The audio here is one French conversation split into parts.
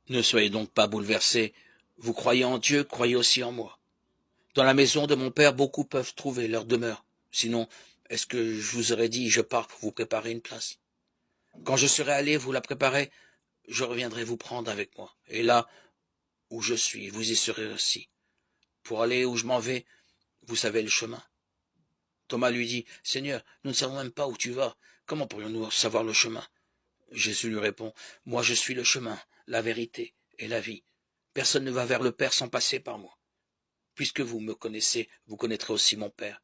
Ne soyez donc pas bouleversés. Vous croyez en Dieu, croyez aussi en moi. Dans la maison de mon père, beaucoup peuvent trouver leur demeure. Sinon, est-ce que je vous aurais dit, je pars pour vous préparer une place? Quand je serai allé vous la préparer, je reviendrai vous prendre avec moi. Et là où je suis, vous y serez aussi. Pour aller où je m'en vais, vous savez le chemin. Thomas lui dit, Seigneur, nous ne savons même pas où tu vas. Comment pourrions-nous savoir le chemin? Jésus lui répond, moi je suis le chemin, la vérité et la vie. Personne ne va vers le Père sans passer par moi. Puisque vous me connaissez, vous connaîtrez aussi mon Père.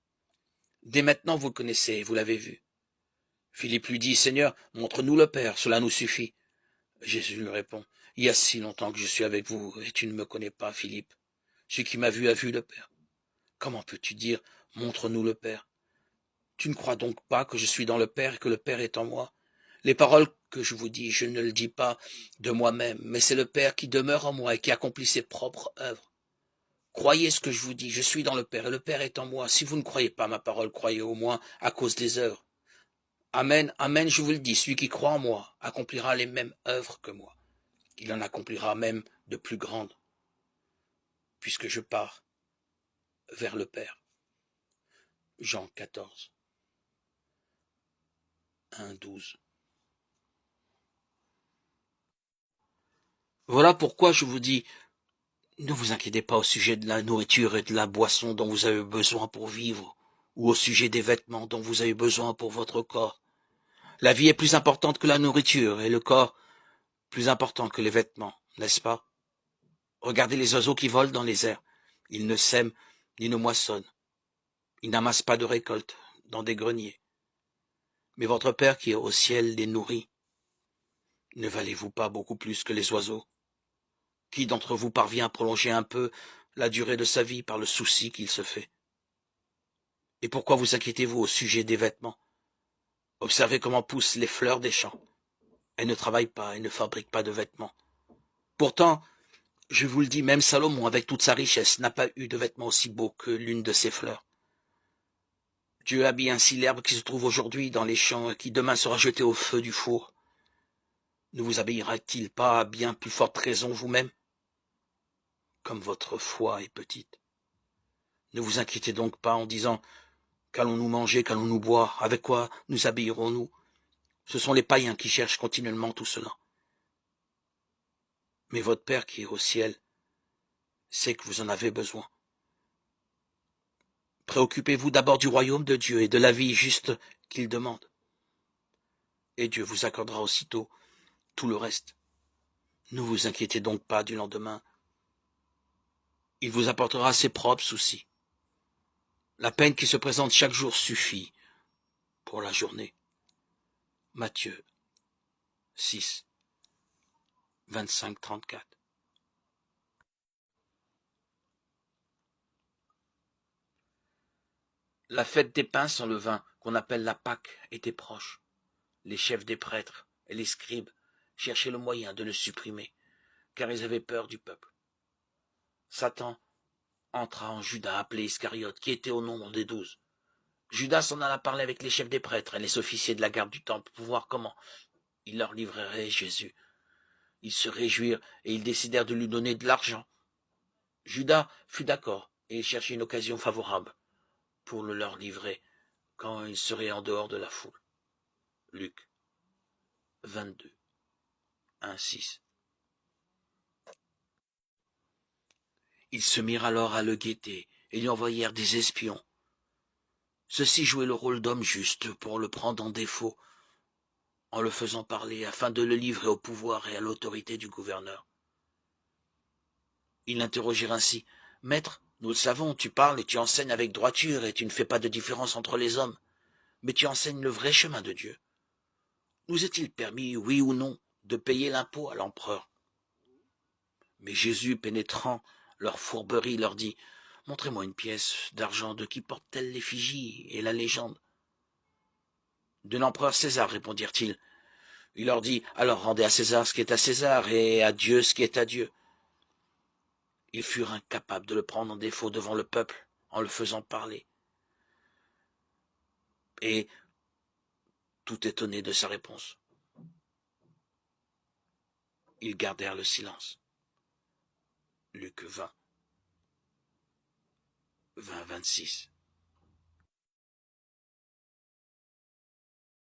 Dès maintenant vous le connaissez, vous l'avez vu. Philippe lui dit, Seigneur, montre-nous le Père, cela nous suffit. Jésus lui répond, il y a si longtemps que je suis avec vous, et tu ne me connais pas, Philippe. Celui qui m'a vu a vu le Père. Comment peux-tu dire, montre-nous le Père? Tu ne crois donc pas que je suis dans le Père et que le Père est en moi? Les paroles que je vous dis, je ne le dis pas de moi-même, mais c'est le Père qui demeure en moi et qui accomplit ses propres œuvres. Croyez ce que je vous dis, je suis dans le Père et le Père est en moi. Si vous ne croyez pas ma parole, croyez au moins à cause des œuvres. Amen, amen, je vous le dis, celui qui croit en moi accomplira les mêmes œuvres que moi. Il en accomplira même de plus grandes, puisque je pars vers le Père. Jean 14, 1, 12. Voilà pourquoi je vous dis, ne vous inquiétez pas au sujet de la nourriture et de la boisson dont vous avez besoin pour vivre, ou au sujet des vêtements dont vous avez besoin pour votre corps. La vie est plus importante que la nourriture, et le corps plus important que les vêtements, n'est-ce pas? Regardez les oiseaux qui volent dans les airs. Ils ne sèment ni ne moissonnent. Ils n'amassent pas de récolte dans des greniers. Mais votre Père qui est au ciel les nourrit. Ne valez-vous pas beaucoup plus que les oiseaux? Qui d'entre vous parvient à prolonger un peu la durée de sa vie par le souci qu'il se fait? Et pourquoi vous inquiétez-vous au sujet des vêtements? Observez comment poussent les fleurs des champs. Elles ne travaillent pas et ne fabriquent pas de vêtements. Pourtant, je vous le dis, même Salomon, avec toute sa richesse, n'a pas eu de vêtements aussi beaux que l'une de ces fleurs. Dieu habille ainsi l'herbe qui se trouve aujourd'hui dans les champs et qui demain sera jetée au feu du four. Ne vous habillera-t-il pas à bien plus forte raison vous-même? Comme votre foi est petite. Ne vous inquiétez donc pas en disant, qu'allons-nous manger, qu'allons-nous boire, avec quoi nous habillerons-nous? Ce sont les païens qui cherchent continuellement tout cela. Mais votre Père qui est au ciel sait que vous en avez besoin. Préoccupez-vous d'abord du royaume de Dieu et de la vie juste qu'il demande. Et Dieu vous accordera aussitôt tout le reste. Ne vous inquiétez donc pas du lendemain. Il vous apportera ses propres soucis. La peine qui se présente chaque jour suffit pour la journée. Matthieu 6, 25-34. La fête des pains sans levain, qu'on appelle la Pâque, était proche. Les chefs des prêtres et les scribes cherchaient le moyen de le supprimer, car ils avaient peur du peuple. Satan entra en Judas, appelé Iscariote, qui était au nombre des 12. Judas s'en alla parler avec les chefs des prêtres et les officiers de la garde du temple pour voir comment il leur livrerait Jésus. Ils se réjouirent et ils décidèrent de lui donner de l'argent. Judas fut d'accord et il cherchait une occasion favorable pour le leur livrer quand il serait en dehors de la foule. Luc 22, 1, 6. Ils se mirent alors à le guetter et lui envoyèrent des espions. Ceux-ci jouaient le rôle d'homme juste pour le prendre en défaut, en le faisant parler afin de le livrer au pouvoir et à l'autorité du gouverneur. Ils l'interrogèrent ainsi. « Maître, nous le savons, tu parles et tu enseignes avec droiture et tu ne fais pas de différence entre les hommes, mais tu enseignes le vrai chemin de Dieu. Nous est-il permis, oui ou non, de payer l'impôt à l'empereur ?» Mais Jésus, pénétrant leur fourberie, leur dit, « Montrez-moi une pièce d'argent de qui porte-t-elle l'effigie et la légende ?» De l'empereur César, répondirent-ils. Il leur dit, « Alors rendez à César ce qui est à César et à Dieu ce qui est à Dieu. » Ils furent incapables de le prendre en défaut devant le peuple en le faisant parler. Et tout étonné de sa réponse. Ils gardèrent le silence. Luc 20, 26.